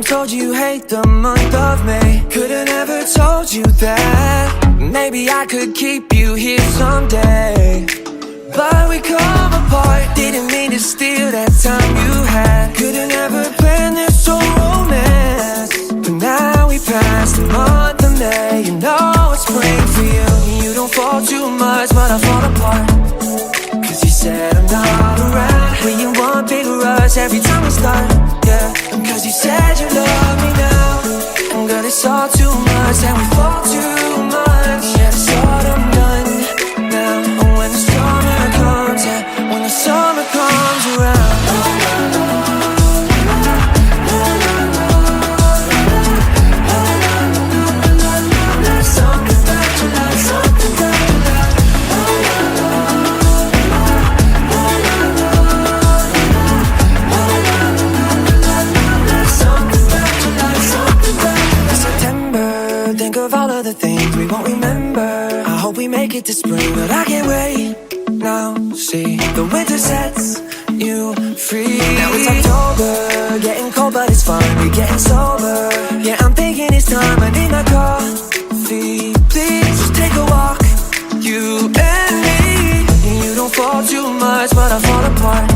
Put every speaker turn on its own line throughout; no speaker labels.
Told you hate the month of May. Could've never told you that. Maybe I could keep you here someday. But we come apart. Didn't mean to steal that time you had. Could've never planned this whole romance. But now we passed the month of May. You know it's spring for you. You don't fall too much, but I fall apart. Cause you said I'm not around. We in one big rush every time we start. Yeah, cause you said you love me now. And girl, it's all too much and we fall too much. Yeah, it's autumn done now. And when the summer comes, yeah, when the summer comes around. Something about your love, something about your love. Think of all of the things we won't remember. I hope we make it to spring, but I can't wait. Now see, the winter sets you free. Now it's October, getting cold but it's fine. We're getting sober. Yeah, I'm thinking it's time. I need my coffee. Please just take a walk, you and me. You don't fall too much, but I fall apart.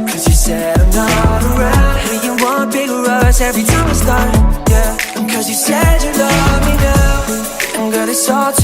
Cause you said I'm not around. We in one big rush every time we start. Yeah, cause you said you love me now. And girl, it's all too